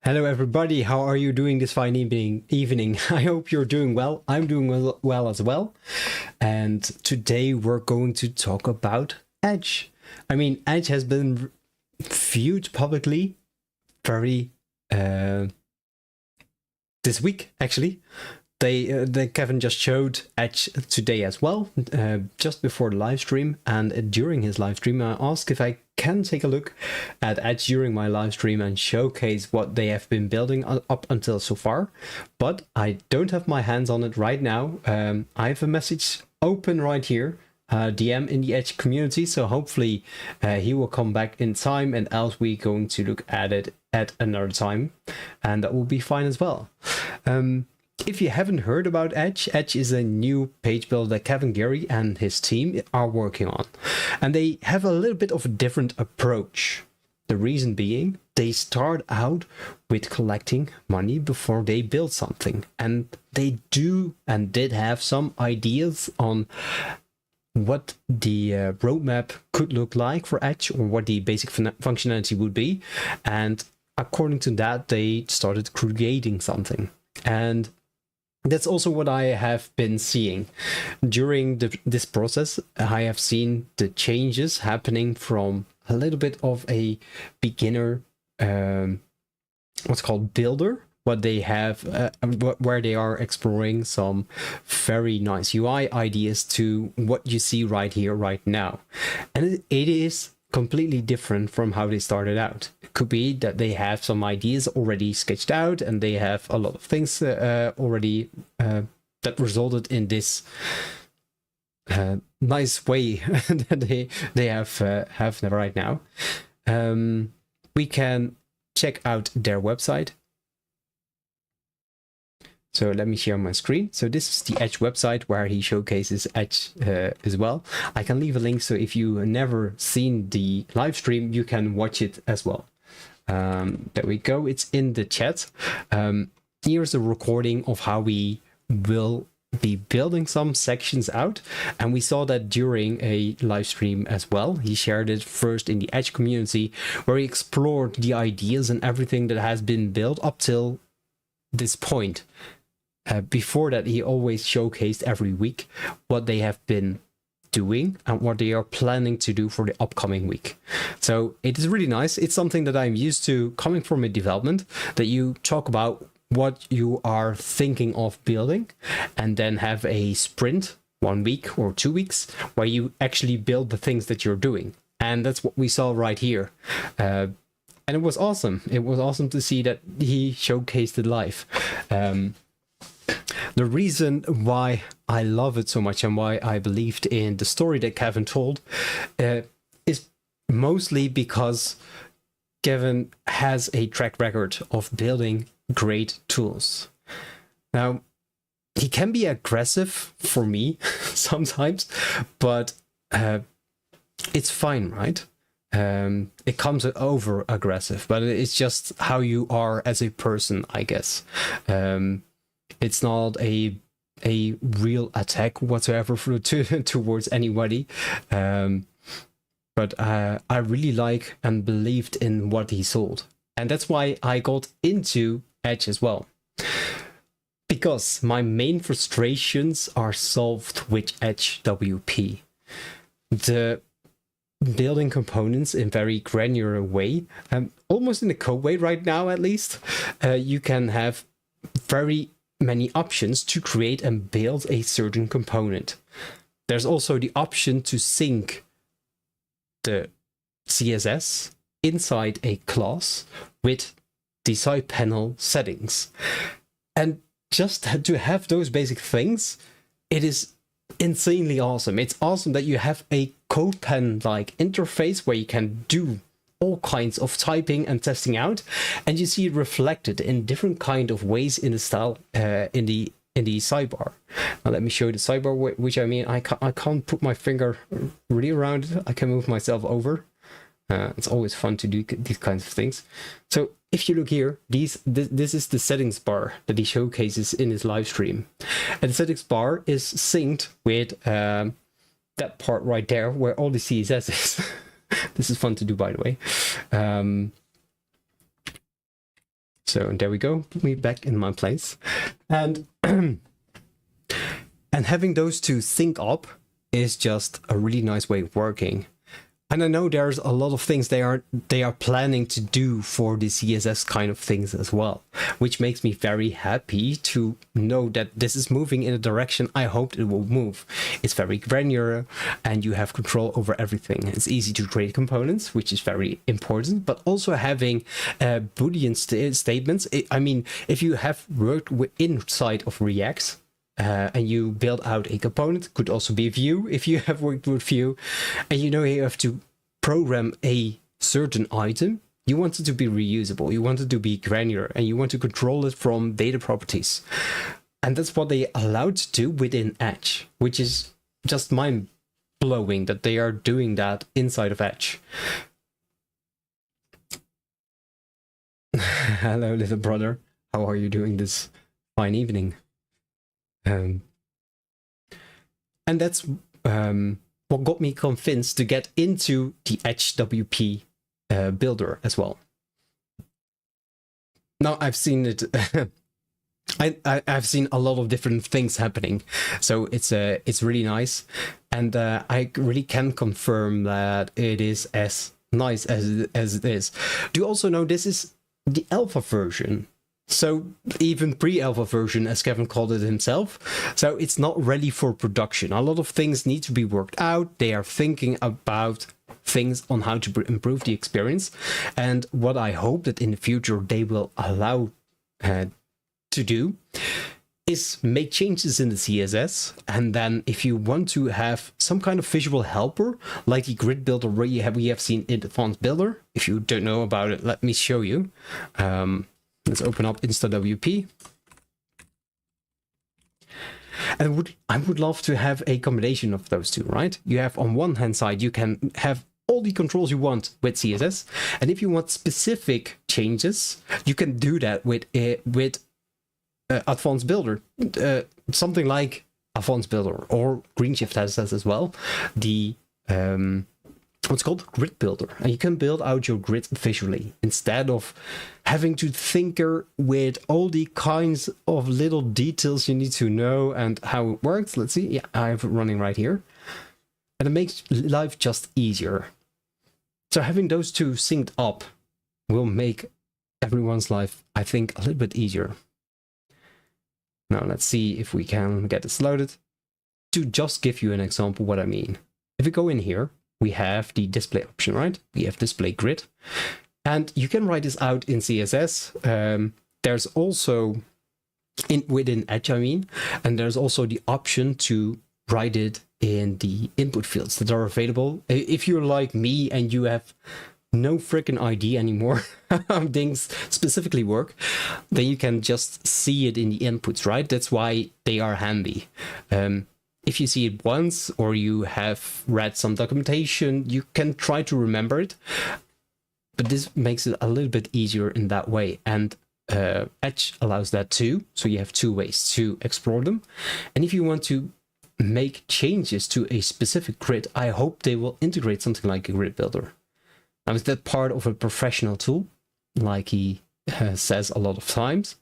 Hello everybody, how are you doing this fine evening? I hope you're doing well. I'm doing well as well. And today we're going to talk about Etch. I mean, Etch has been viewed publicly very this week, actually. Kevin just showed Etch today as well, just before the live stream, and during his live stream I asked if I can take a look at Etch during my live stream and showcase what they have been building up until so far, but I don't have my hands on it right now. I have a message open right here, DM in the Etch community, so hopefully he will come back in time, and else we're going to look at it at another time, and that will be fine as well. If you haven't heard about Etch, Etch is a new page builder that Kevin Geary and his team are working on. And they have a little bit of a different approach. The reason being, they start out with collecting money before they build something. And they do and did have some ideas on what the roadmap could look like for Etch, or what the basic functionality would be. And according to that, they started creating something. And that's also what I have been seeing during this process. I have seen the changes happening from a little bit of a beginner, what's called builder, what they have, where they are exploring some very nice UI ideas, to what you see right here, right now. And it is completely different from how they started out. It could be that they have some ideas already sketched out, and they have a lot of things already that resulted in this nice way that they have right now. We can check out their website. So let me share my screen. So this is the Etch website where he showcases Etch as well. I can leave a link, so if you never seen the live stream, you can watch it as well. There we go. It's in the chat. Here's a recording of how we will be building some sections out. And we saw that during a live stream as well. He shared it first in the Etch community, where he explored the ideas and everything that has been built up till this point. Before that, he always showcased every week what they have been doing and what they are planning to do for the upcoming week. So it is really nice. It's something that I'm used to coming from a development, that you talk about what you are thinking of building and then have a sprint, 1 week or 2 weeks, where you actually build the things that you're doing. And that's what we saw right here. And it was awesome. It was awesome to see that he showcased it live. The reason why I love it so much and why I believed in the story that Kevin told is mostly because Kevin has a track record of building great tools. Now, he can be aggressive for me sometimes, but it's fine, right? It comes over aggressive, but it's just how you are as a person, I guess. It's not a real attack whatsoever towards anybody. But I really like and believed in what he sold. And that's why I got into Etch as well. Because my main frustrations are solved with EtchWP. The building components in very granular way, almost in a code way right now at least, you can have very many options to create and build a certain component. There's also the option to sync the CSS inside a class with the side panel settings. And just to have those basic things, it is insanely awesome. It's awesome that you have a CodePen-like interface where you can do all kinds of typing and testing out, and you see it reflected in different kind of ways in the style in the sidebar. Now let me show you the sidebar, which I mean, I can't put my finger really around it. I can move myself over. It's always fun to do these kinds of things. So if you look here, this is the settings bar that he showcases in his live stream, and the settings bar is synced with that part right there where all the CSS is. This is fun to do, by the way. So there we go, put me back in my place. And and having those two sync up is just a really nice way of working. And I know there's a lot of things they are planning to do for the CSS kind of things as well, which makes me very happy to know that this is moving in a direction I hoped it will move. It's very granular and you have control over everything. It's easy to create components, which is very important, but also having Boolean statements. I mean, if you have worked inside of React, and you build out a component, could also be a view if you have worked with view, and you know you have to program a certain item, you want it to be reusable, you want it to be granular, and you want to control it from data properties. And that's what they allowed to do within Etch, which is just mind-blowing that they are doing that inside of Etch. Hello, little brother. How are you doing this fine evening? And that's what got me convinced to get into the EtchWP builder as well. Now I've seen it. I've seen a lot of different things happening, so it's really nice, and I really can confirm that it is as nice as it is. Do you also know this is the alpha version? So even pre-alpha version, as Kevin called it himself. So it's not ready for production. A lot of things need to be worked out. They are thinking about things on how to improve the experience. And what I hope that in the future they will allow to do is make changes in the CSS. And then if you want to have some kind of visual helper, like the grid builder we have seen in Advanced Builder. If you don't know about it, let me show you. Let's open up InstaWP. And I would love to have a combination of those two, right? You have on one hand side, you can have all the controls you want with CSS. And if you want specific changes, you can do that with Advanced Builder. Something like Advanced Builder, or GreenShift has that as well. The what's called Grid Builder, and you can build out your grid visually instead of having to tinker with all the kinds of little details you need to know and how it works. Let's see. Yeah, I have it running right here, and it makes life just easier. So having those two synced up will make everyone's life, I think, a little bit easier. Now let's see if we can get this loaded. To just give you an example what I mean. If we go in here, we have the display option, right? We have display grid, and you can write this out in CSS. There's also within Etch, I mean, and there's also the option to write it in the input fields that are available. If you're like me and you have no freaking idea anymore how things specifically work, then you can just see it in the inputs, right? That's why they are handy. If you see it once or you have read some documentation, you can try to remember it, but this makes it a little bit easier in that way. And Etch allows that too. So you have two ways to explore them. And if you want to make changes to a specific grid, I hope they will integrate something like a grid builder. Now, is that part of a professional tool, like he says a lot of times?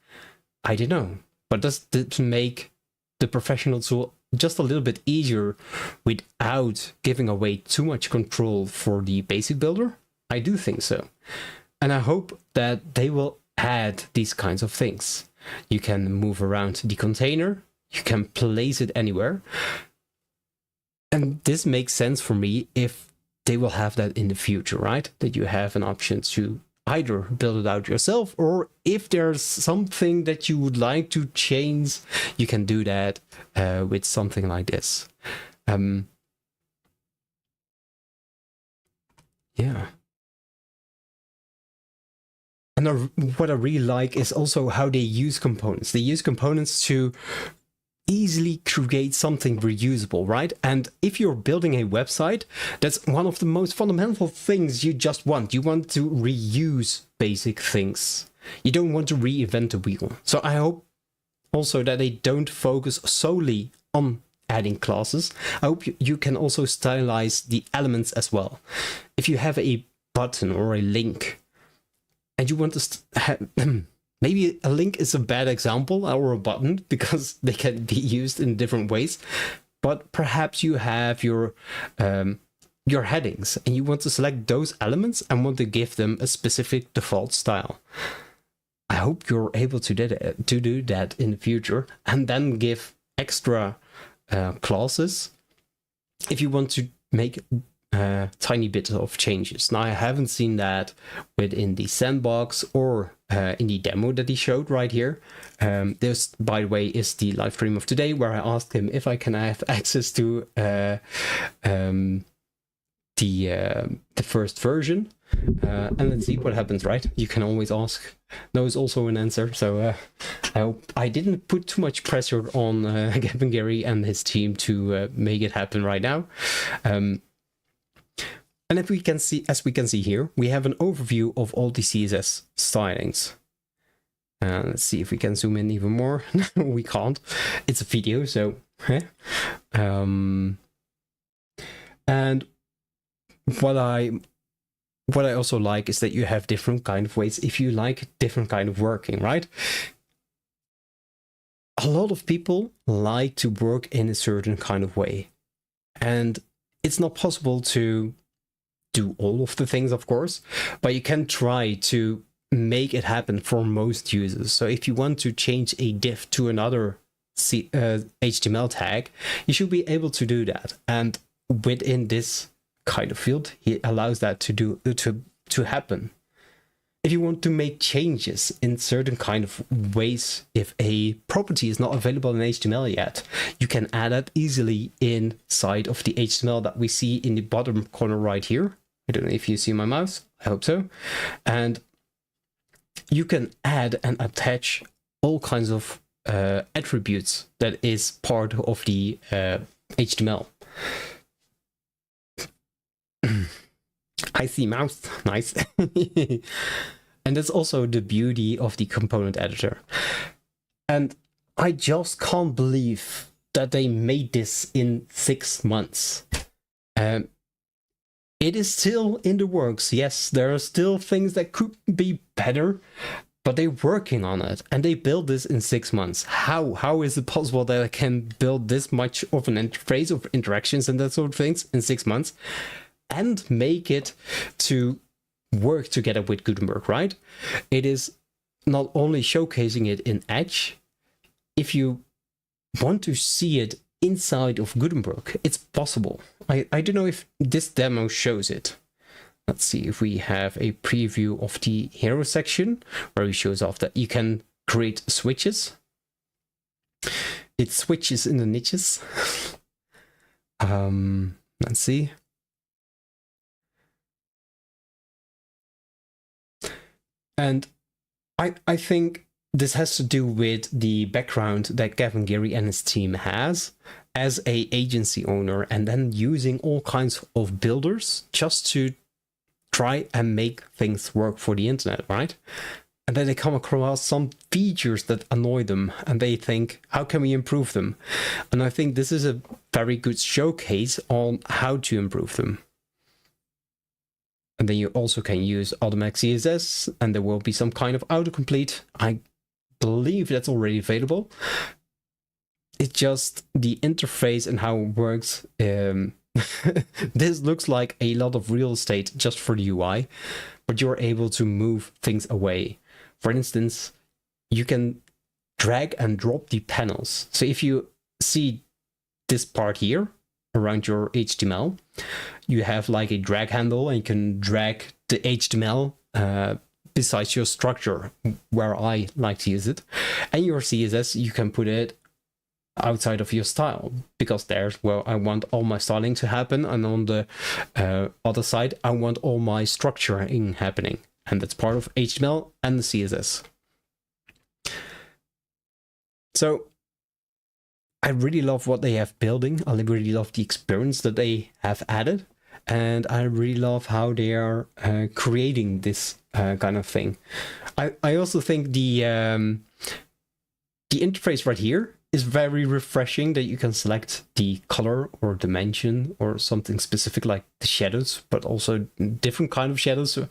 I don't know. But does it make the professional tool just a little bit easier without giving away too much control for the basic builder? I do think so. And I hope that they will add these kinds of things. You can move around the container, you can place it anywhere. And this makes sense for me if they will have that in the future, right? That you have an option to either build it out yourself, or if there's something that you would like to change, you can do that with something like this. Yeah. And what I really like is also how they use components. They use components to easily create something reusable, right? And if you're building a website, that's one of the most fundamental things you just want. You want to reuse basic things. You don't want to reinvent the wheel. So I hope also that they don't focus solely on adding classes. I hope you can also stylize the elements as well. If you have a button or a link and you want to maybe a link is a bad example, or a button, because they can be used in different ways. But perhaps you have your headings and you want to select those elements and want to give them a specific default style. I hope you're able to do that in the future, and then give extra clauses if you want to make tiny bits of changes. Now, I haven't seen that within the sandbox or in the demo that he showed right here. This, by the way, is the live stream of today, where I asked him if I can have access to the first version. And let's see what happens, right? You can always ask. No is also an answer. So I hope I didn't put too much pressure on Gavin Gary and his team to make it happen right now. And if we can see, as we can see here, we have an overview of all the CSS stylings. Let's see if we can zoom in even more. We can't. It's a video, so. And what I also like is that you have different kind of ways if you like different kind of working, right? A lot of people like to work in a certain kind of way, and it's not possible to do all of the things, of course, but you can try to make it happen for most users. So if you want to change a div to another HTML tag, you should be able to do that. And within this kind of field, he allows that to happen. If you want to make changes in certain kind of ways, if a property is not available in HTML yet, you can add that easily inside of the HTML that we see in the bottom corner right here. I don't know if you see my mouse. I hope so. And you can add and attach all kinds of attributes that is part of the HTML. I see mouse. Nice. And that's also the beauty of the component editor. And I just can't believe that they made this in 6 months. It is still in the works. Yes, there are still things that could be better, but they're working on it, and they built this in 6 months. How is it possible that I can build this much of an interface of interactions and that sort of things in 6 months and make it to work together with Gutenberg, right? It is not only showcasing it in Etch. If you want to see it inside of Gutenberg, it's possible. I don't know if this demo shows it. Let's see if we have a preview of the hero section where he shows off that you can create switches. It switches in the niches. Let's see. And I think this has to do with the background that Gavin Gary and his team has as a agency owner, and then using all kinds of builders just to try and make things work for the internet, right? And then they come across some features that annoy them, and they think, how can we improve them? And I think this is a very good showcase on how to improve them. And then you also can use automatic CSS, and there will be some kind of autocomplete. I believe that's already available. It's just the interface and how it works. This looks like a lot of real estate just for the UI, but you're able to move things away. For instance, you can drag and drop the panels. So if you see this part here around your HTML, you have like a drag handle, and you can drag the HTML besides your structure, where I like to use it. And your CSS, you can put it outside of your style, because there's where I want all my styling to happen, and on the other side I want all my structuring happening, and that's part of HTML and the CSS. So I really love what they have building. I really love the experience that they have added, and I really love how they are creating this kind of thing. I also think the interface right here is very refreshing, that you can select the color or dimension or something specific like the shadows, but also different kind of shadows. So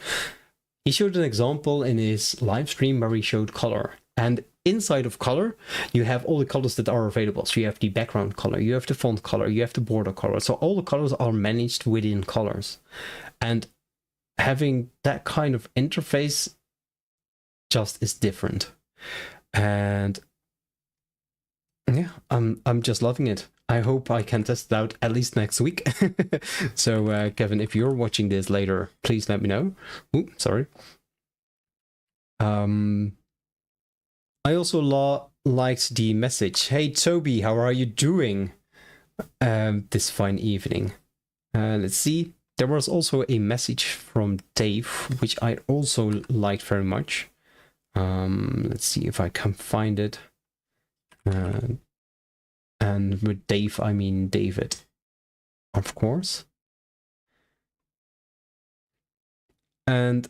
He showed an example in his live stream where he showed color. And inside of color, you have all the colors that are available. So you have the background color, you have the font color, you have the border color. So all the colors are managed within colors. And having that kind of interface just is different. And yeah, I'm just loving it. I hope I can test it out at least next week. So Kevin, if you're watching this later, please let me know. Ooh, sorry. I also liked the message. Hey Toby, how are you doing this fine evening? Let's see. There was also a message from Dave, which I also liked very much. Let's see if I can find it. And with Dave, I mean David, of course. And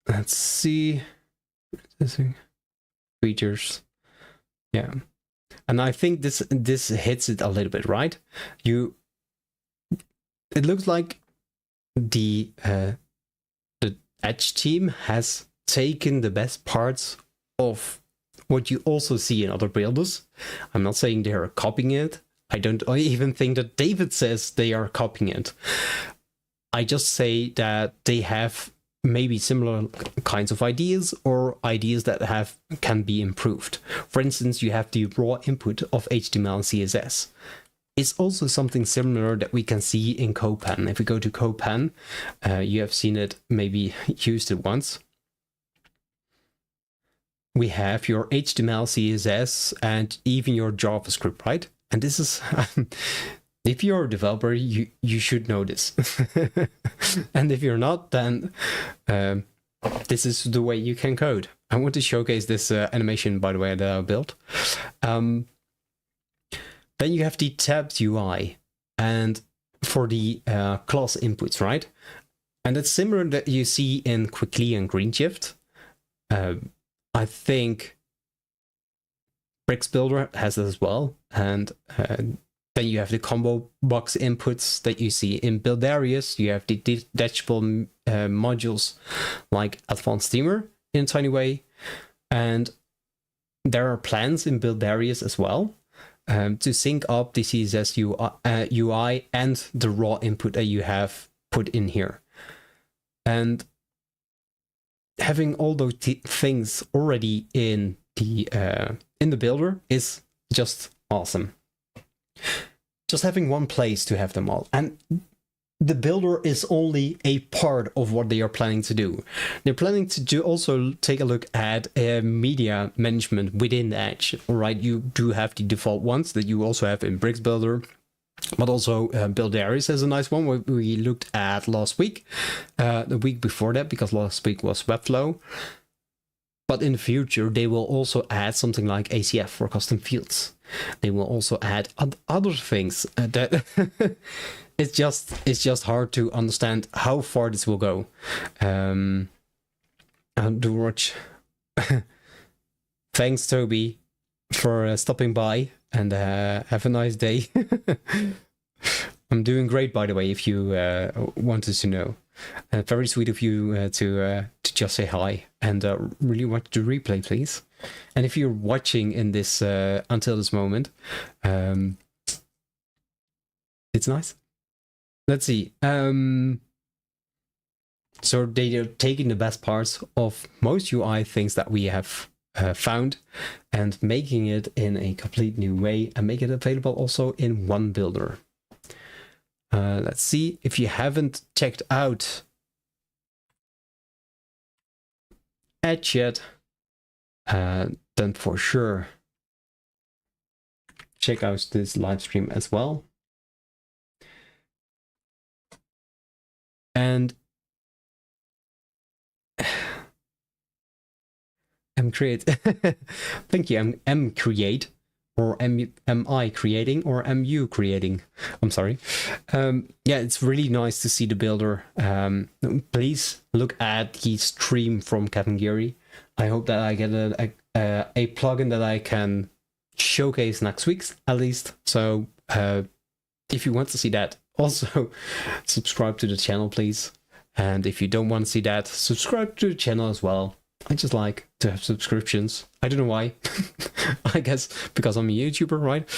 let's see. Features. Yeah. And I think this hits it a little bit, right? It looks like the Etch team has taken the best parts of what you also see in other builders. I'm not saying they are copying it. I even think that David says they are copying it. I just say that they have maybe similar kinds of ideas or ideas that can be improved. For instance, you have the raw input of HTML and CSS. It's also something similar that we can see in Copan. If we go to Copan, you have seen it, maybe used it once. We have your HTML, CSS, and even your JavaScript, right? And this is, if you're a developer, you should know this. And if you're not, then this is the way you can code. I want to showcase this animation, by the way, that I built. Then you have the tabbed UI, and for the class inputs, right? And it's similar that you see in Quickly and GreenShift. I think Bricks Builder has it as well. And then you have the combo box inputs that you see in Buildarius. You have the detachable modules like Advanced Steamer in a tiny way. And there are plans in Buildarius as well to sync up the CSS UI and the raw input that you have put in here. And having all those things already in the builder is just awesome. Just having one place to have them all. And the builder is only a part of what they are planning to do. They're planning to also take a look at media management within Etch. All right, you do have the default ones that you also have in Bricks Builder, but also Buildarius has a nice one where we looked at last week, the week before that, because last week was Webflow. But in the future, they will also add something like ACF for custom fields. They will also add other things that it's just hard to understand how far this will go. And to watch. Thanks, Toby, for stopping by, and have a nice day. I'm doing great, by the way, if you wanted to know. Very sweet of you to just say hi, and really want to replay, please. And if you're watching in this until this moment, it's nice. Let's see. So they are taking the best parts of most UI things that we have found and making it in a complete new way and make it available also in one builder. Let's see, if you haven't checked out Etch yet, then for sure check out this live stream as well. And create. Thank you. Create. Or am I creating, or am you creating? I'm sorry. Yeah, it's really nice to see the builder. Please look at the stream from Kevin Geary. I hope that I get a plugin that I can showcase next week at least. So if you want to see that, also subscribe to the channel, please. And if you don't want to see that, subscribe to the channel as well. I just like to have subscriptions. I don't know why. I guess because I'm a YouTuber, right?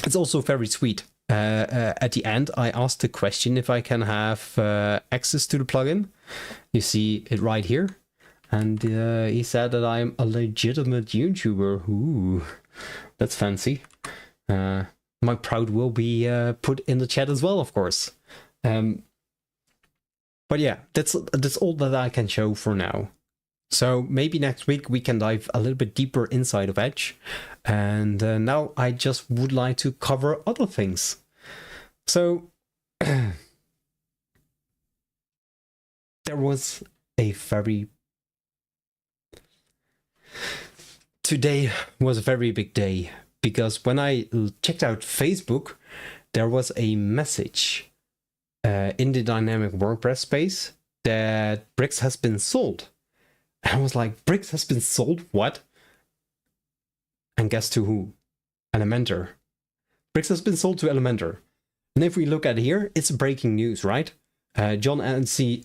It's also very sweet. At the end, I asked the question if I can have access to the plugin. You see it right here. And he said that I'm a legitimate YouTuber. Ooh, that's fancy. My proud will be put in the chat as well, of course. But yeah, that's all that I can show for now. So maybe next week we can dive a little bit deeper inside of Etch. And now I just would like to cover other things. So there was a very... Today was a very big day, because when I checked out Facebook, there was a message in the dynamic WordPress space that Bricks has been sold. And I was like, Bricks has been sold? What? And guess to who? Elementor. Bricks has been sold to Elementor. And if we look at here, it's breaking news, right? John MC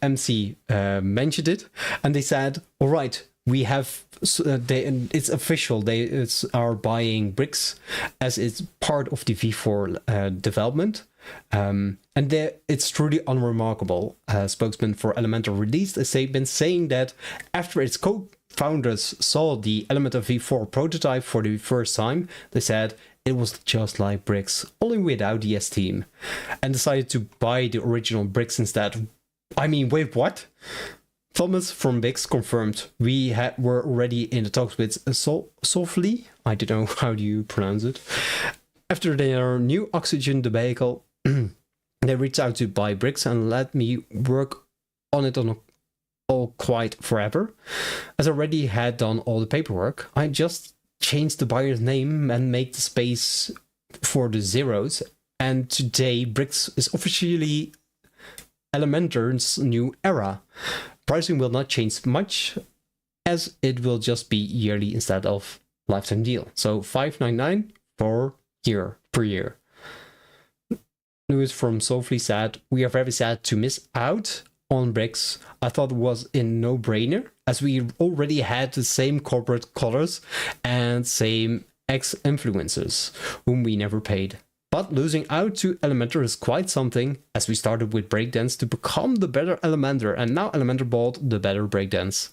mentioned it, and they said, all right, we have, it's official, they are buying Bricks as it's part of the V4 development. And it's truly unremarkable. Spokesman for Elementor released a statement saying that after its co-founders saw the Elementor V4 prototype for the first time, they said it was just like Bricks, only without the S team, and decided to buy the original Bricks instead. I mean, wait, what? Thomas from Bricks confirmed we were already in the talks with Softly, I don't know how do you pronounce it, after their new oxygen debacle. They reached out to buy Bricks and let me work on it all quite forever. As I already had done all the paperwork, I just changed the buyer's name and make the space for the zeros. And today Bricks is officially Elementor's new era. Pricing will not change much, as it will just be yearly instead of lifetime deal. So $5.99 per year. Lewis from Softly said, we are very sad to miss out on Bricks. I thought it was a no-brainer, as we already had the same corporate colors and same ex-influencers, whom we never paid. But losing out to Elementor is quite something, as we started with Breakdance to become the better Elementor, and now Elementor bought the better Breakdance.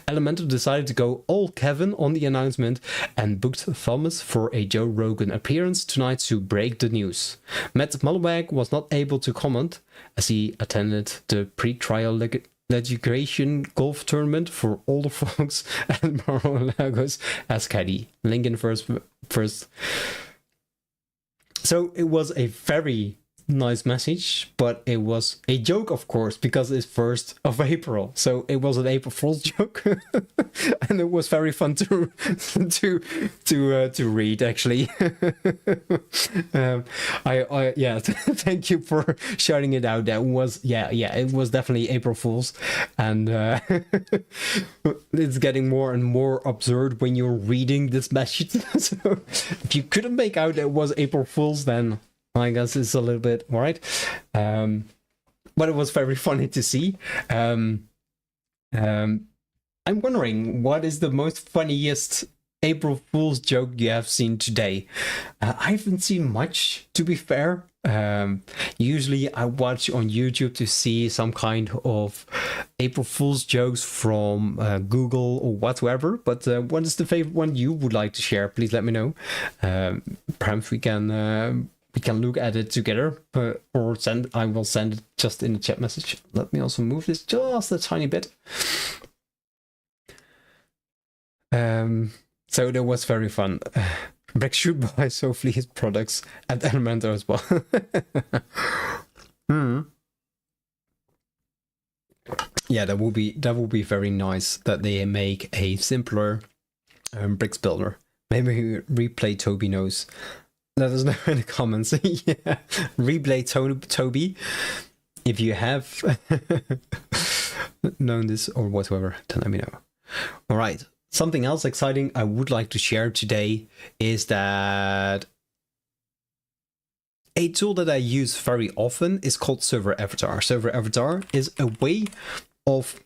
Elementor decided to go all Kevin on the announcement and booked Thomas for a Joe Rogan appearance tonight to break the news. Matt Mullenweg was not able to comment, as he attended the pre-trial legislation golf tournament for older folks at Mar-a-Lagos as caddy. Link in first. So it was a very nice message, but it was a joke, of course, because it's 1st of April. So it was an April Fool's joke, and it was very fun to read, actually. Yeah, thank you for shouting it out. That was it was definitely April Fool's, and it's getting more and more absurd when you're reading this message. So if you couldn't make out it was April Fool's, then I guess it's a little bit all right, but it was very funny to see. I'm wondering, what is the most funniest April Fool's joke you have seen today? I haven't seen much, to be fair. Usually I watch on YouTube to see some kind of April Fool's jokes from Google or whatsoever, but what is the favorite one you would like to share? Please let me know. Perhaps we can look at it together, or I will send it just in the chat message. Let me also move this just a tiny bit. So that was very fun. Breck should buy Softly his products at Elementor as well. Yeah, that would be very nice that they make a simpler bricks builder. Maybe Replay Toby knows. Let us know in the comments. Yeah, Replay Toby, if you have known this or whatever, then let me know. All right. Something else exciting I would like to share today is that a tool that I use very often is called ServerAvatar. ServerAvatar is a way of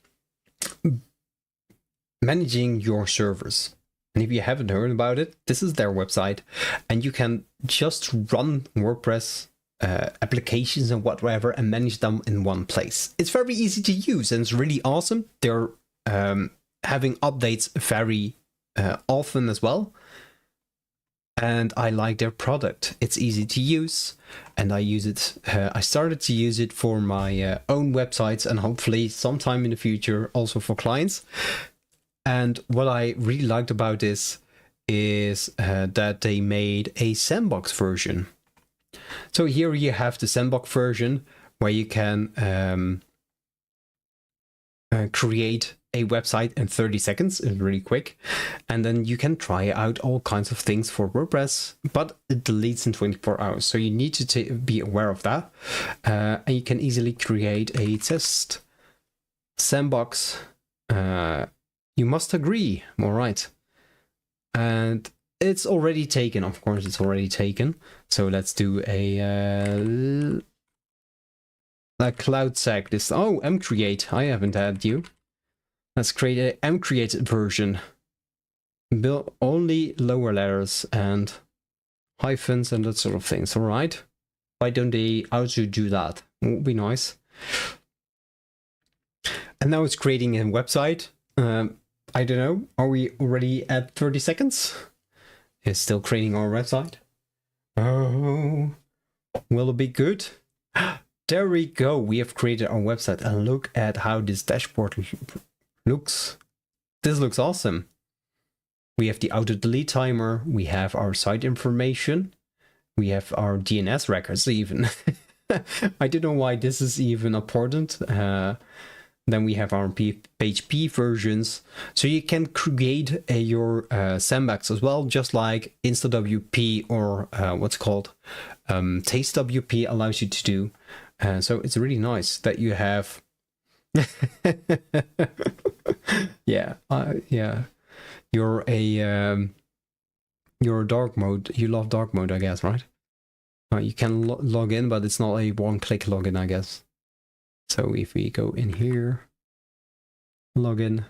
managing your servers. And if you haven't heard about it, this is their website, and you can just run WordPress applications and whatever and manage them in one place. It's very easy to use and it's really awesome. They're having updates very often as well. And I like their product. It's easy to use, and I use it. I started to use it for my own websites, and hopefully sometime in the future also for clients. And what I really liked about this is that they made a sandbox version. So here you have the sandbox version where you can create a website in 30 seconds. It's really quick. And then you can try out all kinds of things for WordPress, but it deletes in 24 hours. So you need to be aware of that. And you can easily create a test sandbox. You must agree. All right. And it's already taken. Of course, it's already taken. So let's do a cloud seg. This. Oh, mcreate. I haven't had you. Let's create a mcreate version. Build only lower letters and hyphens and that sort of things. All right. Why don't they also do that? Would be nice. And now it's creating a website. I don't know. Are we already at 30 seconds? It's still creating our website. Oh, will it be good? There we go. We have created our website, and look at how this dashboard looks. This looks awesome. We have the auto delete timer. We have our site information. We have our DNS records even. I don't know why this is even important. Then we have our PHP versions. So you can create your sandbox as well, just like InstaWP or what's called TasteWP allows you to do. So it's really nice that you have... yeah. You're a dark mode. You love dark mode, I guess, right? You can log in, but it's not a one-click login, I guess. So if we go in here, login,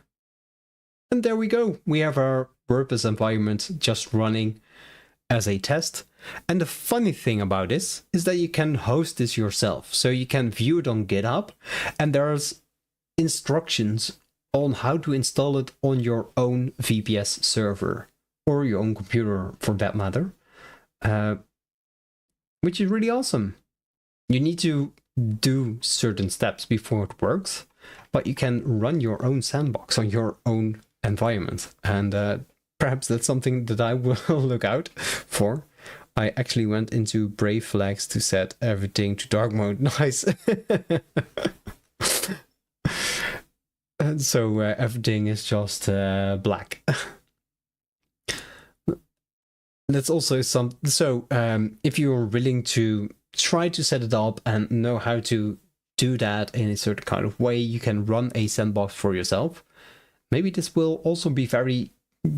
and there we go. We have our WordPress environment just running as a test. And the funny thing about this is that you can host this yourself. So you can view it on GitHub, and there's instructions on how to install it on your own VPS server or your own computer for that matter, which is really awesome. You need to do certain steps before it works, but you can run your own sandbox on your own environment. And perhaps that's something that I will look out for. I actually went into Brave Flags to set everything to dark mode. Nice. And so everything is just black. That's also if you're willing to try to set it up and know how to do that in a certain kind of way, you can run a sandbox for yourself. Maybe this will also be very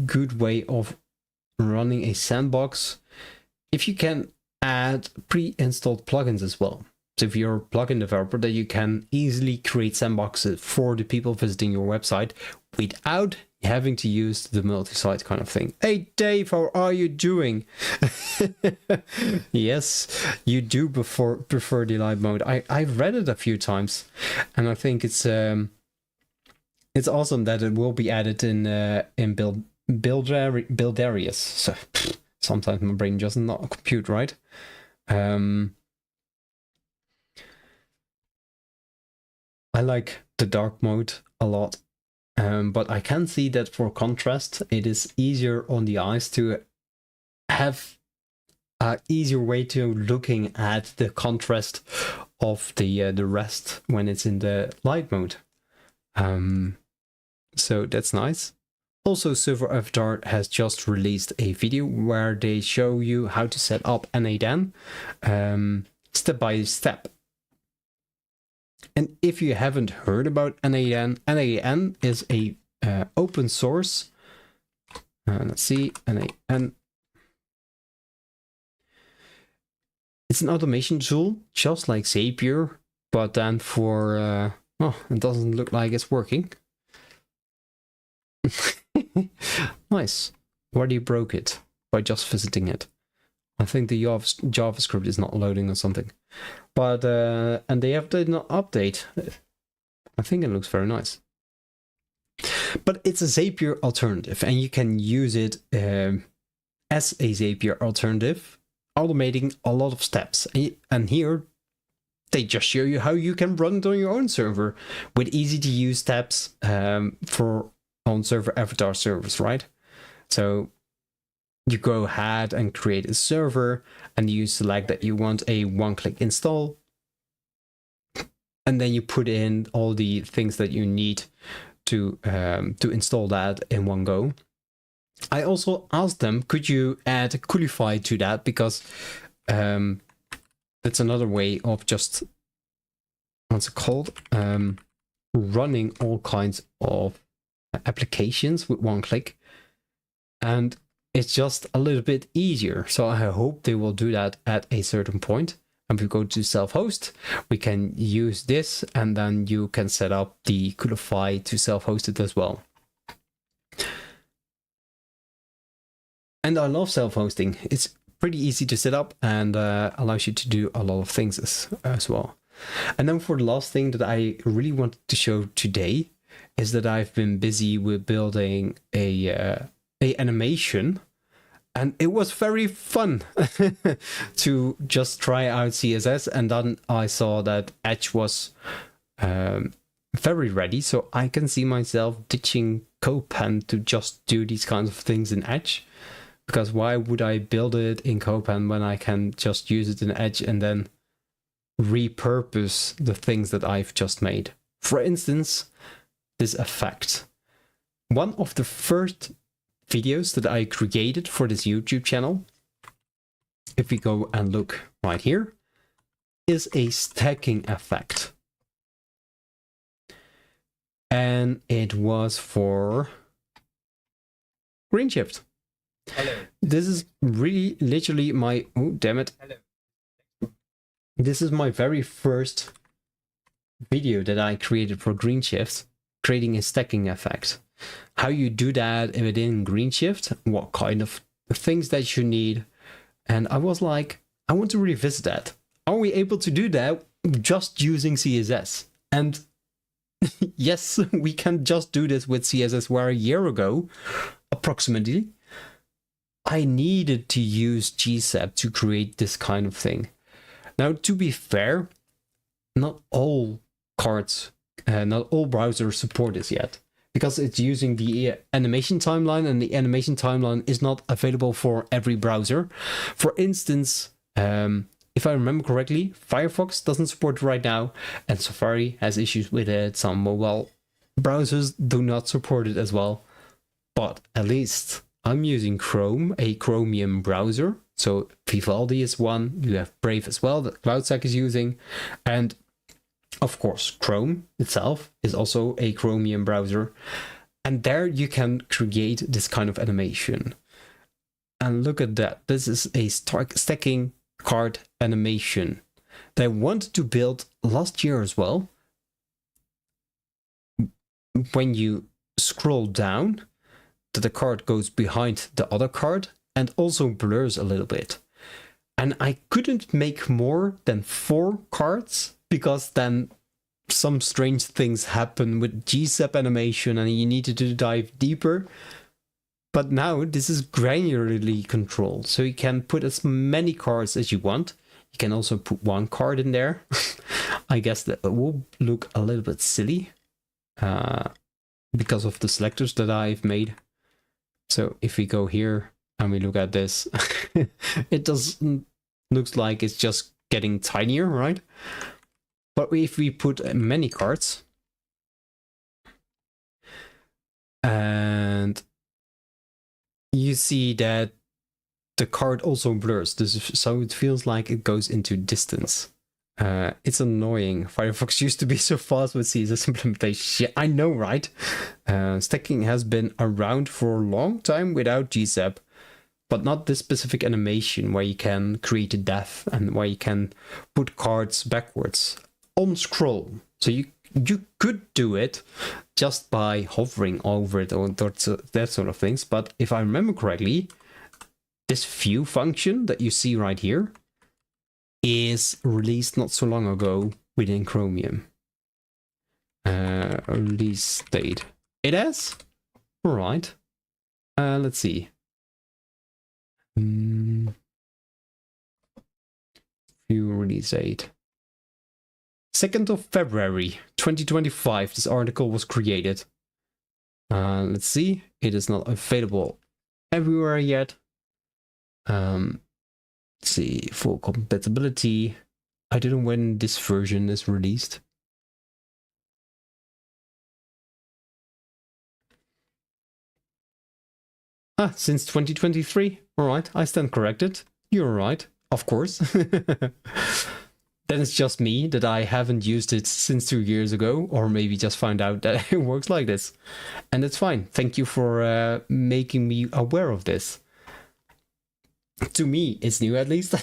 good way of running a sandbox if you can add pre-installed plugins as well. So if you're a plugin developer, that you can easily create sandboxes for the people visiting your website without having to use the multi-site kind of thing. Hey Dave, how are you doing? Yes, you do prefer the live mode. I've read it a few times, and I think it's awesome that it will be added in build areas. So sometimes my brain just not compute, right? I like the dark mode a lot. But I can see that for contrast, it is easier on the eyes to have an easier way to looking at the contrast of the rest when it's in the light mode. So that's nice. Also, ServerAvatar has just released a video where they show you how to set up NADN step by step. And if you haven't heard about NADN, NADN is a open source. Let's see, NADN. It's an automation tool, just like Zapier, but then for, oh, it doesn't look like it's working. Nice. Already broke it by just visiting it. I think the JavaScript is not loading or something. But, and they have did not update. I think it looks very nice. But it's a Zapier alternative, and you can use it as a Zapier alternative, automating a lot of steps. And here, they just show you how you can run it on your own server with easy to use steps for on ServerAvatar servers, right? So you go ahead and create a server, and you select that you want a one-click install, and then you put in all the things that you need to install that in one go. I also asked them, could you add Coolify to that, because that's another way of just, what's it called, running all kinds of applications with one click, and it's just a little bit easier. So I hope they will do that at a certain point. And if we go to self-host, we can use this, and then you can set up the Coolify to self-host it as well. And I love self-hosting. It's pretty easy to set up and allows you to do a lot of things as well. And then for the last thing that I really wanted to show today is that I've been busy with building a animation. And it was very fun to just try out CSS, and then I saw that Etch was very ready, so I can see myself ditching CodePen to just do these kinds of things in Etch. Because why would I build it in CodePen when I can just use it in Etch and then repurpose the things that I've just made? For instance, this effect. One of the first videos that I created for this YouTube channel, if we go and look right here, is a stacking effect. And it was for green shift. Hello. This is really literally my, oh damn it. Hello. This is my very first video that I created for green shift, creating a stacking effect. How you do that within GreenShift, what kind of things that you need. And I was like, I want to revisit that. Are we able to do that just using CSS? And yes, we can just do this with CSS, where a year ago, approximately, I needed to use GSAP to create this kind of thing. Now, to be fair, not all cards, not all browsers support this yet, because it's using the animation timeline, and the animation timeline is not available for every browser. For instance, if I remember correctly, Firefox doesn't support it right now, and Safari has issues with it. Some mobile browsers do not support it as well. But at least I'm using Chrome, a Chromium browser. So Vivaldi is one, you have Brave as well, that CloudStack is using, and of course, Chrome itself is also a Chromium browser, and there you can create this kind of animation. And look at that. This is a stacking card animation that I wanted to build last year as well. When you scroll down, the card goes behind the other card and also blurs a little bit. And I couldn't make more than 4 cards, because then some strange things happen with GSAP animation and you needed to dive deeper. But now this is granularly controlled, so you can put as many cards as you want. You can also put 1 card in there. I guess that will look a little bit silly because of the selectors that I've made. So if we go here and we look at this, it doesn't looks like it's just getting tinier, right? But if we put many cards, and you see that the card also blurs, so it feels like it goes into distance. It's annoying. Firefox used to be so fast with CSS implementation. Yeah, I know, right? Stacking has been around for a long time without GSAP. but not this specific animation where you can create a death and where you can put cards backwards on scroll. So you could do it just by hovering over it or that sort of things. But if I remember correctly, this view function that you see right here is released not so long ago within Chromium. Release date. It is? All right. Let's see. View release date. 2nd of February 2025, this article was created. Let's see. It is not available everywhere yet. Let's see. Full compatibility. I don't know when this version is released. Since 2023. All right, I stand corrected. You're right, of course. Then it's just me that I haven't used it since 2 years ago, or maybe just found out that it works like this. And that's fine. Thank you for making me aware of this. To me, it's new at least.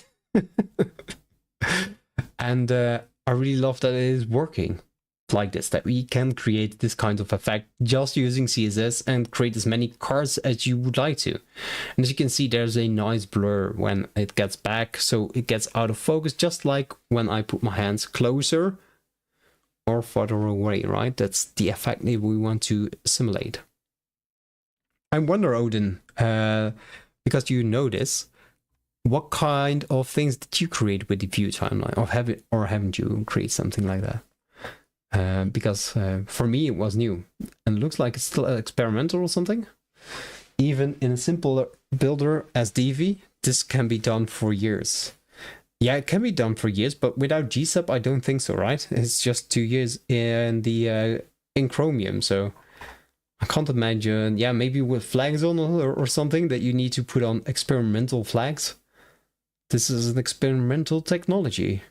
And I really love that it is working like this, that we can create this kind of effect just using CSS and create as many cards as you would like to. And as you can see, there's a nice blur when it gets back, so it gets out of focus, just like when I put my hands closer or further away, right? That's the effect that we want to simulate. I wonder, Odin, because you know this, what kind of things did you create with the view timeline, or haven't you created something like that? Because for me it was new, and it looks like it's still experimental or something. Even in a simple builder as Divi, this can be done for years. Yeah, it can be done for years, but without GSub, I don't think so, right? It's just 2 years in the in Chromium, so I can't imagine. Yeah, maybe with flags on or something that you need to put on experimental flags. This is an experimental technology.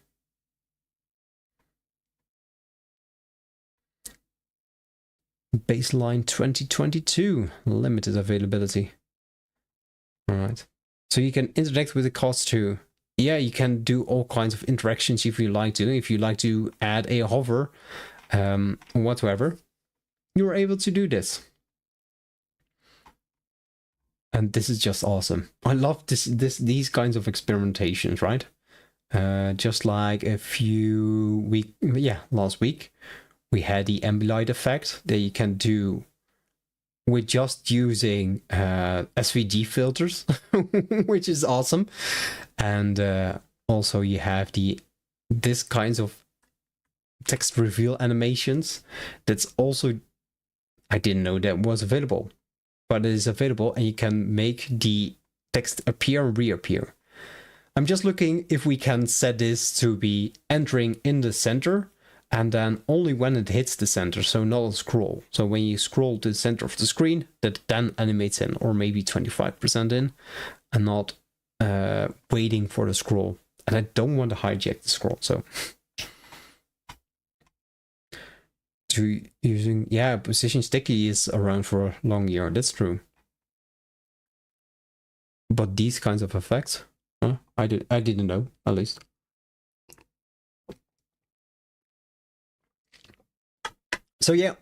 Baseline 2022, limited availability. All right. So you can interact with the cards too. Yeah, you can do all kinds of interactions if you like to. If you like to add a hover, whatever, you're able to do this. And this is just awesome. I love these kinds of experimentations, right? Just like last week, we had the ambilight effect that you can do with just using SVG filters, which is awesome. And also you have this kinds of text reveal animations. That's also, I didn't know that was available, but it is available, and you can make the text appear and reappear. I'm just looking if we can set this to be entering in the center, and then only when it hits the center, so not a scroll. So when you scroll to the center of the screen, that then animates in, or maybe 25% in, and not waiting for the scroll. And I don't want to hijack the scroll, so position sticky is around for a long year. That's true. But these kinds of effects, I didn't know, at least. So yeah,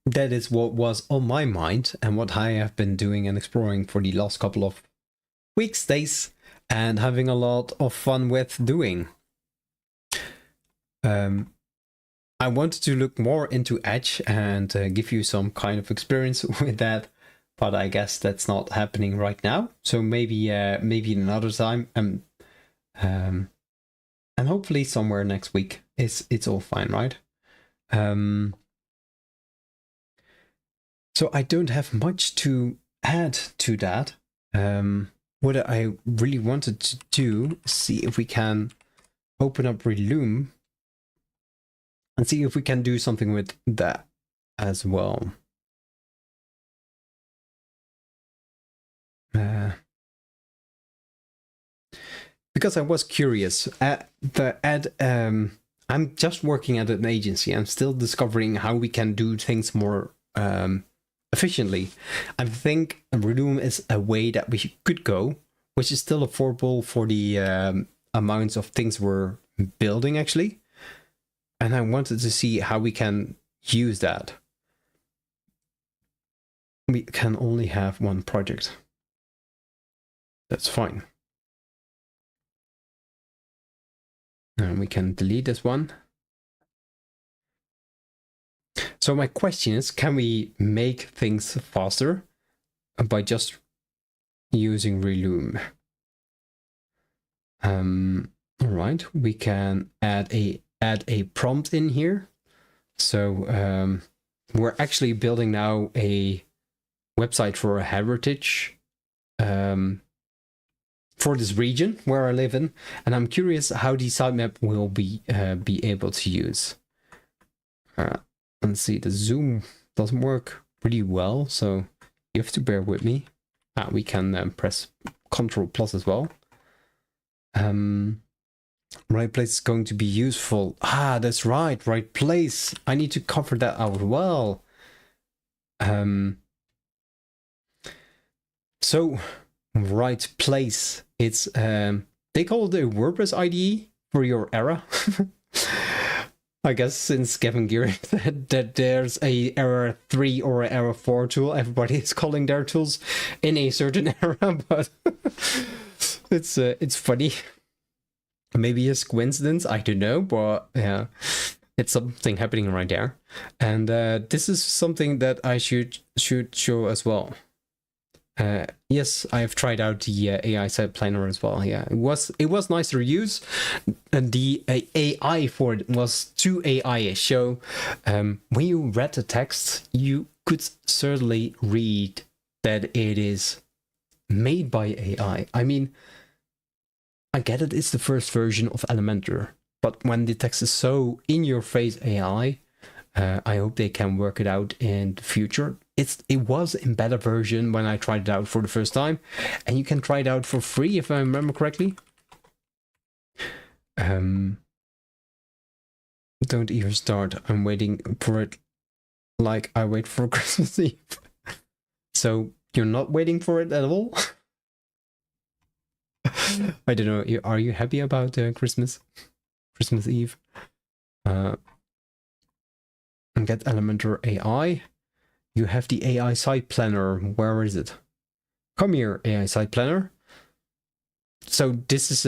that is what was on my mind and what I have been doing and exploring for the last couple of weeks, days, and having a lot of fun with doing. I wanted to look more into Etch and give you some kind of experience with that, but I guess that's not happening right now. So maybe another time, and hopefully somewhere next week. It's all fine, right? So I don't have much to add to that. What I really wanted to do is see if we can open up Relume and see if we can do something with that as well. Because I was curious. I'm just working at an agency. I'm still discovering how we can do things more efficiently. I think Relume is a way that we could go, which is still affordable for the amounts of things we're building actually. And I wanted to see how we can use that. We can only have one project. That's fine. And we can delete this one. So my question is, can we make things faster by just using Relume? All right, we can add a prompt in here. So we're actually building now a website for a heritage for this region where I live in, and I'm curious how the sitemap will be able to use. Let's see, the zoom doesn't work pretty well, so you have to bear with me. We can press Ctrl+ as well. RightPlace is going to be useful. That's right, RightPlace. I need to cover that out well. So RightPlace, it's they call it a WordPress IDE for your era. I guess since Kevin Geary said that there's a error 3 or an error 4 tool, everybody is calling their tools in a certain era, but it's funny. Maybe it's coincidence, I don't know, but yeah, it's something happening right there. And this is something that I should show as well. Yes, I've tried out the AI site planner as well. Yeah, it was nice to use, and the AI for it was too AI-ish. So when you read the text, you could certainly read that it is made by AI. I mean, I get it, it's the first version of Elementor, but when the text is so in-your-face AI, I hope they can work it out in the future. It was in beta version when I tried it out for the first time, and you can try it out for free if I remember correctly. Don't even start. I'm waiting for it like I wait for Christmas Eve. So you're not waiting for it at all? I don't know. Are you happy about Christmas Eve? And get Elementor AI. You have the AI site planner. Where is it? Come here, AI site planner. So this is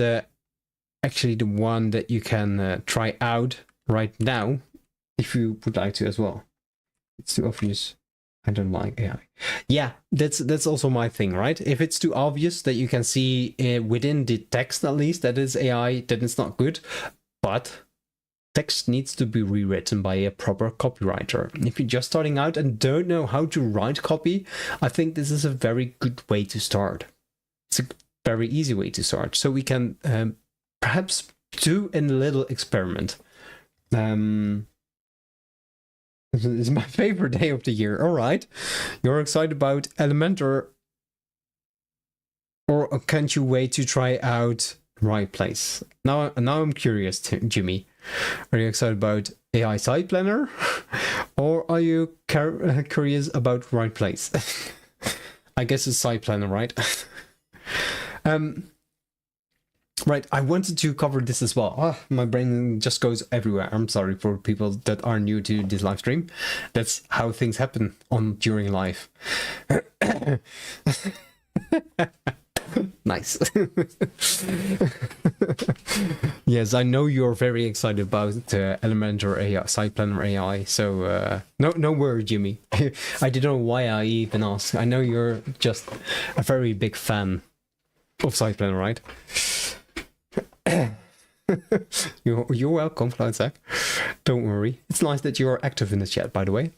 actually the one that you can try out right now, if you would like to as well. It's too obvious. I don't like AI. Yeah, that's also my thing, right? If it's too obvious that you can see within the text at least that is AI, then it's not good. But text needs to be rewritten by a proper copywriter. If you're just starting out and don't know how to write copy, I think this is a very good way to start. It's a very easy way to start. So we can perhaps do a little experiment. It's my favorite day of the year. All right. You're excited about Elementor, or can't you wait to try out RightPlace? Now I'm curious, Jimmy. Are you excited about AI Site Planner, or are you curious about RightPlace? I guess it's Site Planner, right? Right, I wanted to cover this as well. My brain just goes everywhere. I'm sorry for people that are new to this live stream. That's how things happen during live. Nice. Yes, I know you're very excited about Elementor AI, Site Planner AI. So no worry, Jimmy. I don't know why I even asked. I know you're just a very big fan of Site Planner, right? You're welcome, Cloudsack. Don't worry. It's nice that you're active in the chat, by the way.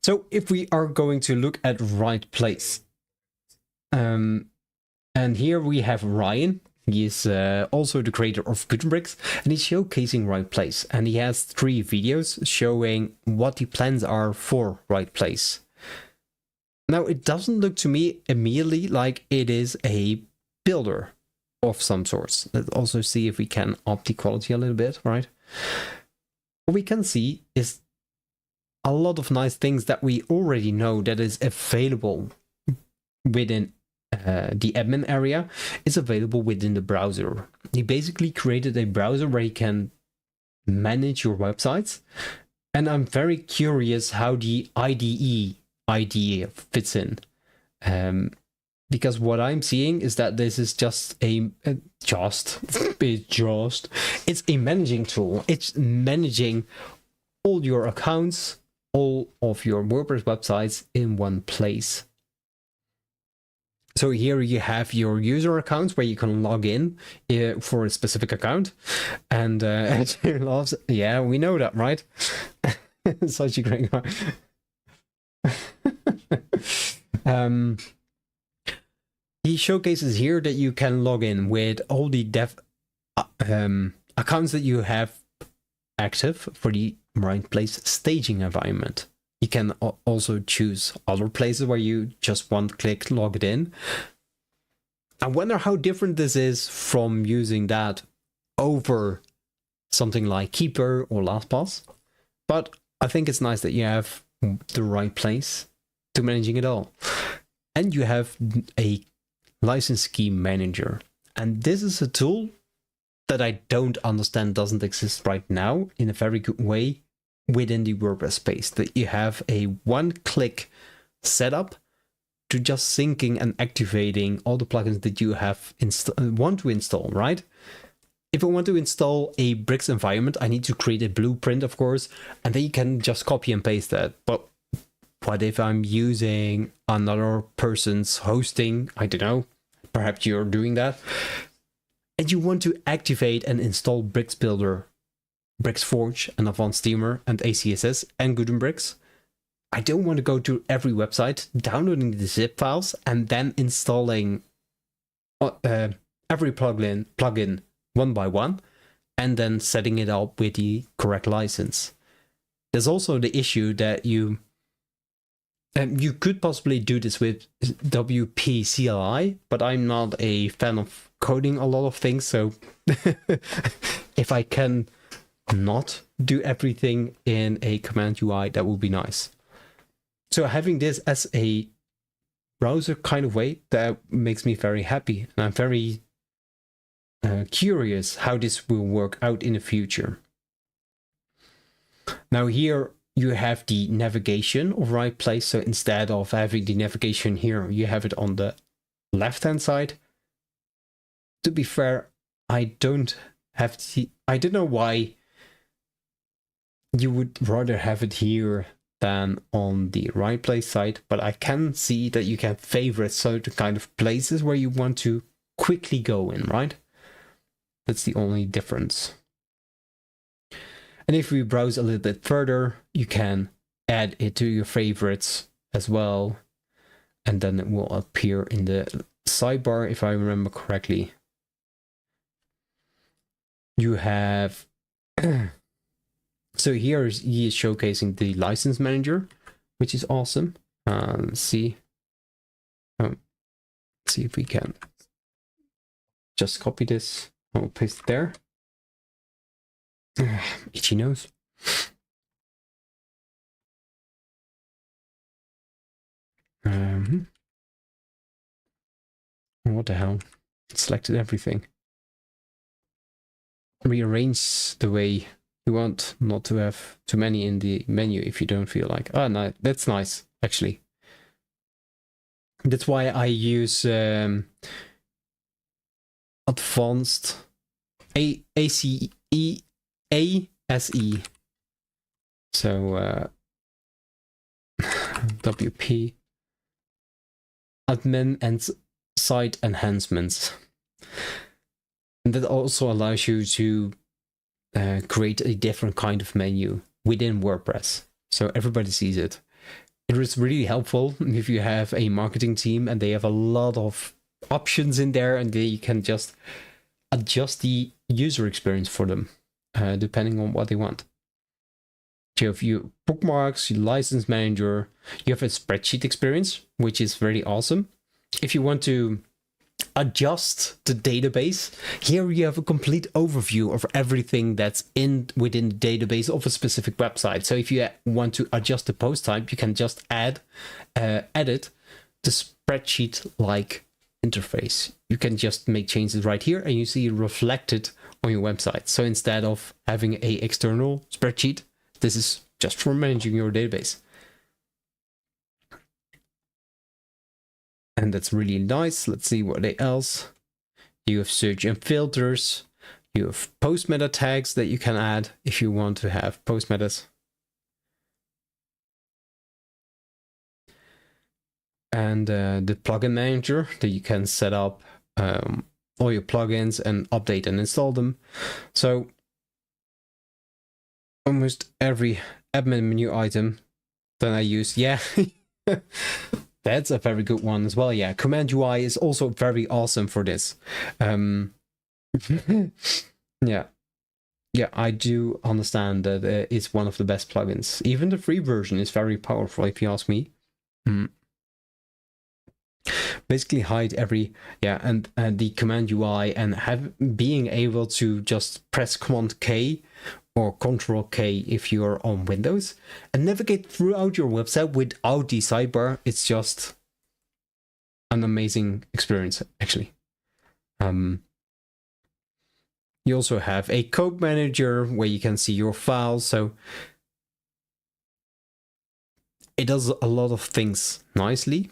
So if we are going to look at RightPlace, and here we have Ryan. He is also the creator of Gutenbergs, and he's showcasing RightPlace. And he has 3 videos showing what the plans are for RightPlace. Now, it doesn't look to me immediately like it is a builder of some sorts. Let's also see if we can up the quality a little bit, right? What we can see is a lot of nice things that we already know that is available within the admin area is available within the browser. He basically created a browser where you can manage your websites. And I'm very curious how the IDE idea fits in. Because what I'm seeing is that this is it's a managing tool. It's managing all your accounts, all of your WordPress websites in one place. So here you have your user accounts where you can log in for a specific account. And yeah, we know that, right? Such a great guy. He showcases here that you can log in with all the accounts that you have active for the RightPlace staging environment. You can also choose other places where you just one-click log it in. I wonder how different this is from using that over something like Keeper or LastPass. But I think it's nice that you have the RightPlace to managing it all. And you have a license key manager. And this is a tool that I don't understand doesn't exist right now in a very good way within the WordPress space, that you have a one-click setup to just syncing and activating all the plugins that you have want to install, right? If I want to install a Bricks environment, I need to create a blueprint, of course, and then you can just copy and paste that. But what if I'm using another person's hosting? I don't know, perhaps you're doing that. And you want to activate and install Bricks Builder, Bricks Forge, and Advanced Steamer, and ACSS, and Gutenbricks. I don't want to go to every website, downloading the zip files, and then installing every plugin one by one, and then setting it up with the correct license. There's also the issue that you could possibly do this with WP CLI, but I'm not a fan of coding a lot of things, so if I can not do everything in a command UI, that would be nice. So having this as a browser kind of way, that makes me very happy, and I'm very curious how this will work out in the future. Now here you have the navigation of RightPlace. So instead of having the navigation here, you have it on the left-hand side. To be fair, I don't know why you would rather have it here than on the RightPlace side, but I can see that you can favorite certain kind of places where you want to quickly go in, right? That's the only difference. And if we browse a little bit further, you can add it to your favorites as well. And then it will appear in the sidebar, if I remember correctly. You have... So here he is showcasing the license manager, which is awesome. Let's see. See if we can just copy this. I'll paste it there. Itchy nose. What the hell? It selected everything. Rearrange the way you want, not to have too many in the menu if you don't feel like. Oh no, that's nice actually. That's why I use advanced ASE. So WP admin and site enhancements. And that also allows you to create a different kind of menu within WordPress, so everybody sees it. It is really helpful if you have a marketing team and they have a lot of options in there, and they can just adjust the user experience for them depending on what they want. So if you bookmarks, your license manager, you have a spreadsheet experience, which is very awesome. If you want to adjust the database. Here you have a complete overview of everything that's within the database of a specific website. So if you want to adjust the post type, you can just edit the spreadsheet-like interface. You can just make changes right here, and you see it reflected on your website. So instead of having a external spreadsheet, this is just for managing your database. And that's really nice. Let's see what else. You have search and filters. You have post meta tags that you can add if you want to have post metas. And the plugin manager that you can set up all your plugins and update and install them. So almost every admin menu item that I use, yeah. That's a very good one as well. Yeah, Command UI is also very awesome for this. Yeah, I do understand that it's one of the best plugins. Even the free version is very powerful, if you ask me. Basically hide every, and the Command UI and being able to just press Command K or Control K if you're on Windows and navigate throughout your website without the sidebar. It's just an amazing experience, actually. You also have a code manager where you can see your files. So it does a lot of things nicely.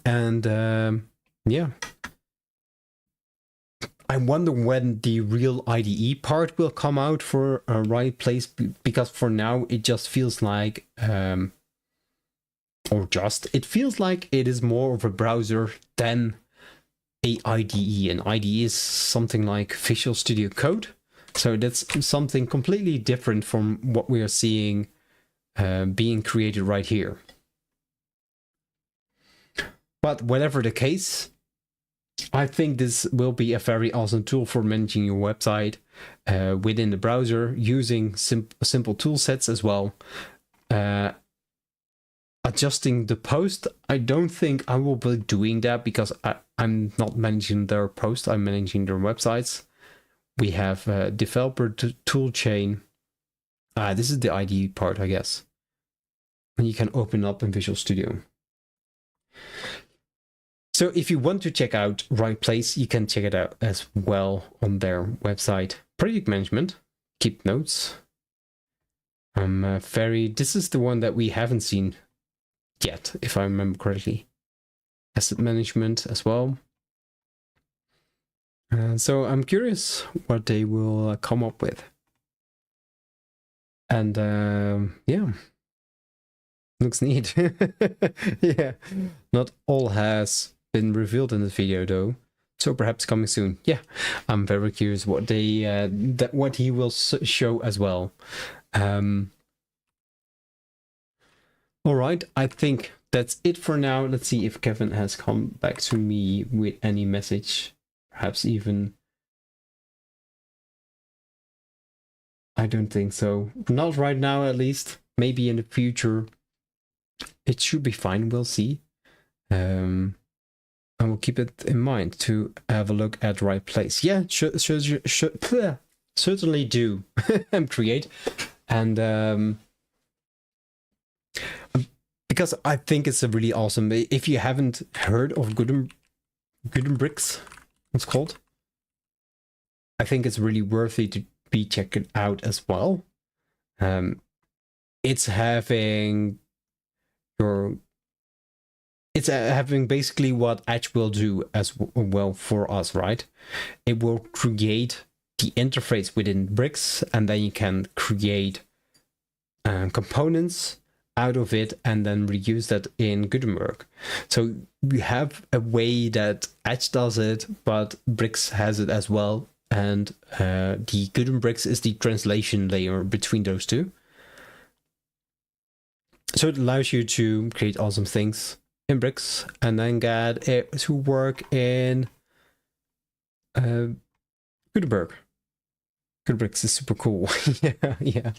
And yeah. I wonder when the real IDE part will come out for RightPlace, because for now it just feels like, it feels like it is more of a browser than a IDE. And IDE is something like Visual Studio Code. So that's something completely different from what we are seeing being created right here. But whatever the case, I think this will be a very awesome tool for managing your website within the browser, using simple tool sets as well. Adjusting the post, I don't think I will be doing that because I'm not managing their post, I'm managing their websites. We have developer tool chain. This is the IDE part, I guess. And you can open up in Visual Studio. So if you want to check out RightPlace, you can check it out as well on their website. Project management, keep notes. This is the one that we haven't seen yet, if I remember correctly. Asset management as well. So I'm curious what they will come up with. And yeah, looks neat. Yeah, not all has been revealed in the video though, so perhaps coming soon. Yeah, I'm very curious what they what he will show as well. All right, I think that's it for now. Let's see if Kevin has come back to me with any message, perhaps even. I don't think so, not right now at least. Maybe in the future it should be fine, we'll see. I will keep it in mind to have a look at RightPlace. Yeah, certainly do. And create. And because I think it's a really awesome. If you haven't heard of Gutenbricks, it's called, I think it's really worthy to be checked out as well. It's having having basically what Etch will do as well for us, right? It will create the interface within bricks, and then you can create components out of it and then reuse that in Gutenberg. So we have a way that Etch does it, but Bricks has it as well. And the Gutenbricks is the translation layer between those two. So it allows you to create awesome things in Bricks and then get it to work in Gutenberg. Gutenbricks is super cool. yeah.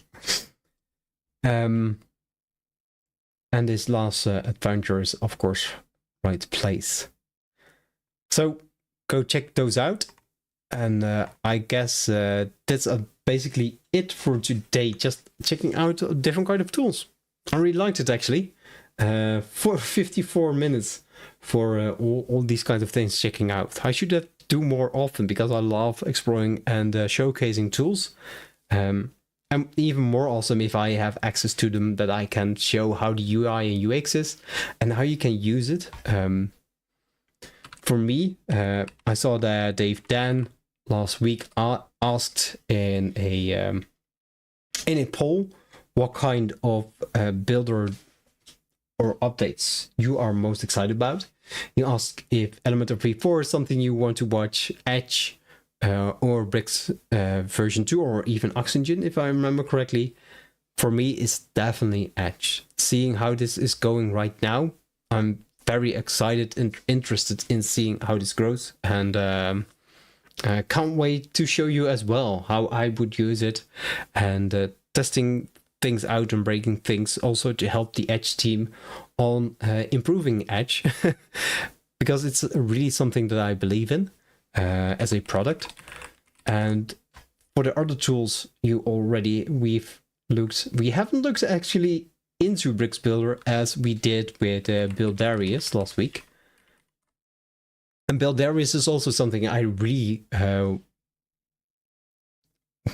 And this last adventure is, of course, RightPlace. So go check those out. And I guess that's basically it for today. Just checking out a different kind of tools. I really liked it actually. For 54 minutes for all these kinds of things checking out. I should do more often because I love exploring and showcasing tools. And even more awesome if I have access to them, that I can show how the UI and UX is and how you can use it. For me, I saw that Dave Dan last week asked in a poll what kind of builder or updates you are most excited about. You ask if Elementor v4 is something you want to watch, Etch, or Bricks version 2, or even Oxygen, if I remember correctly. For me, it's definitely Etch. Seeing how this is going right now, I'm very excited and interested in seeing how this grows, and can't wait to show you as well how I would use it, and testing things out and breaking things also to help the Etch team on improving Etch because it's really something that I believe in as a product. And for the other tools we haven't looked actually into Bricks Builder as we did with Buildarius last week. And Buildarius is also something I really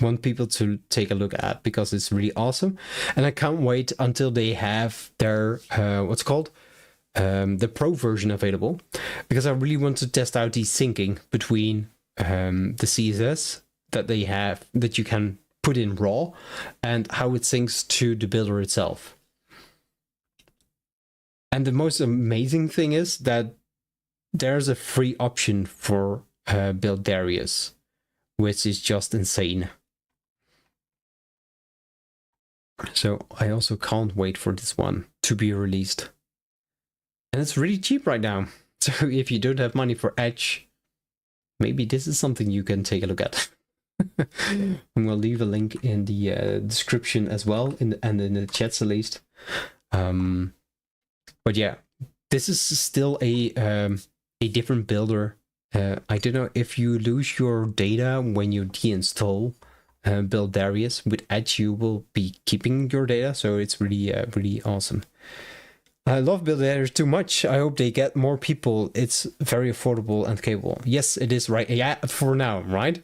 want people to take a look at because it's really awesome, and I can't wait until they have their the pro version available, because I really want to test out the syncing between the CSS that they have that you can put in raw and how it syncs to the builder itself. And the most amazing thing is that there's a free option for Buildarius, which is just insane. So I also can't wait for this one to be released. And it's really cheap right now. So if you don't have money for Etch, maybe this is something you can take a look at. And we'll leave a link in the description as well, and in the chats at least. But yeah, this is still a different builder. I don't know if you lose your data when you deinstall Buildarius. With Etch, you will be keeping your data, so it's really really awesome. I love Buildarius too much. I hope they get more people. It's very affordable and capable. Yes, it is, right? Yeah, for now, right?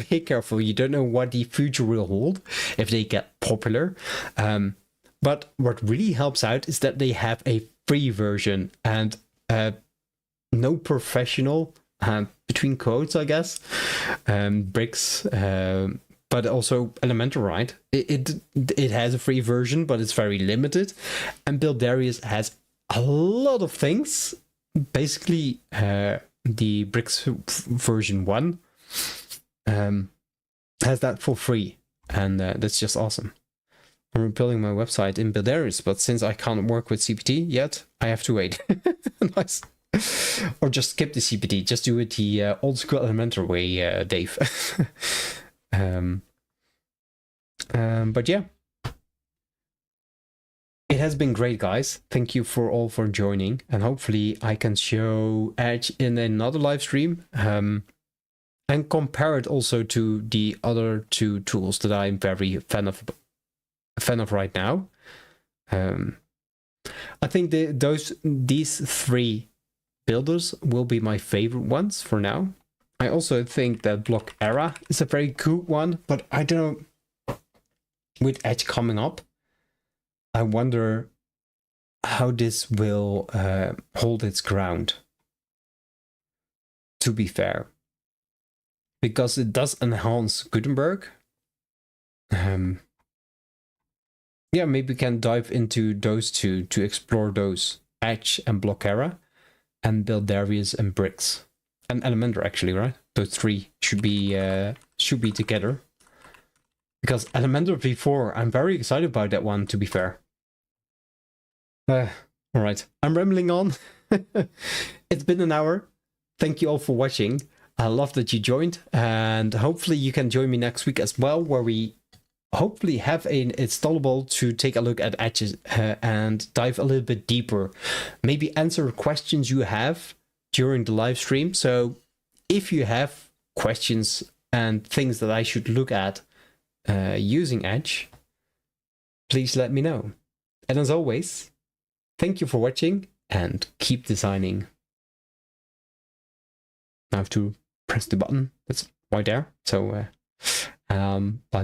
Be careful. You don't know what the future will hold if they get popular. But what really helps out is that they have a free version, and no professional, between quotes, I guess, Bricks, but also Elementor, right? It has a free version, but it's very limited. And Buildarius has a lot of things. Basically, the Bricks version 1 has that for free, and that's just awesome. I'm rebuilding my website in Buildarius, but since I can't work with CPT yet, I have to wait. Nice. Or just skip the CPT. Just do it the old school Elementor way, Dave. But yeah, it has been great, guys. Thank you all for joining, and hopefully I can show Etch in another live stream, and compare it also to the other two tools that I'm very fan of right now. I think these three builders will be my favorite ones for now. I also think that Block Era is a very good one, but I don't know, with Etch coming up, I wonder how this will hold its ground, to be fair, because it does enhance Gutenberg. Yeah, maybe we can dive into those two to explore those, Etch and Block Era, and Buildarius and Bricks. And Elementor, actually, right? Those three should be together. Because Elementor v4, I'm very excited about that one, to be fair. Alright, I'm rambling on. It's been an hour. Thank you all for watching. I love that you joined, and hopefully you can join me next week as well, where we hopefully have an installable to take a look at Etch and dive a little bit deeper. Maybe answer questions you have during the live stream. So if you have questions and things that I should look at using Etch, please let me know. And as always, thank you for watching and keep designing. I have to press the button that's right there. So, bye.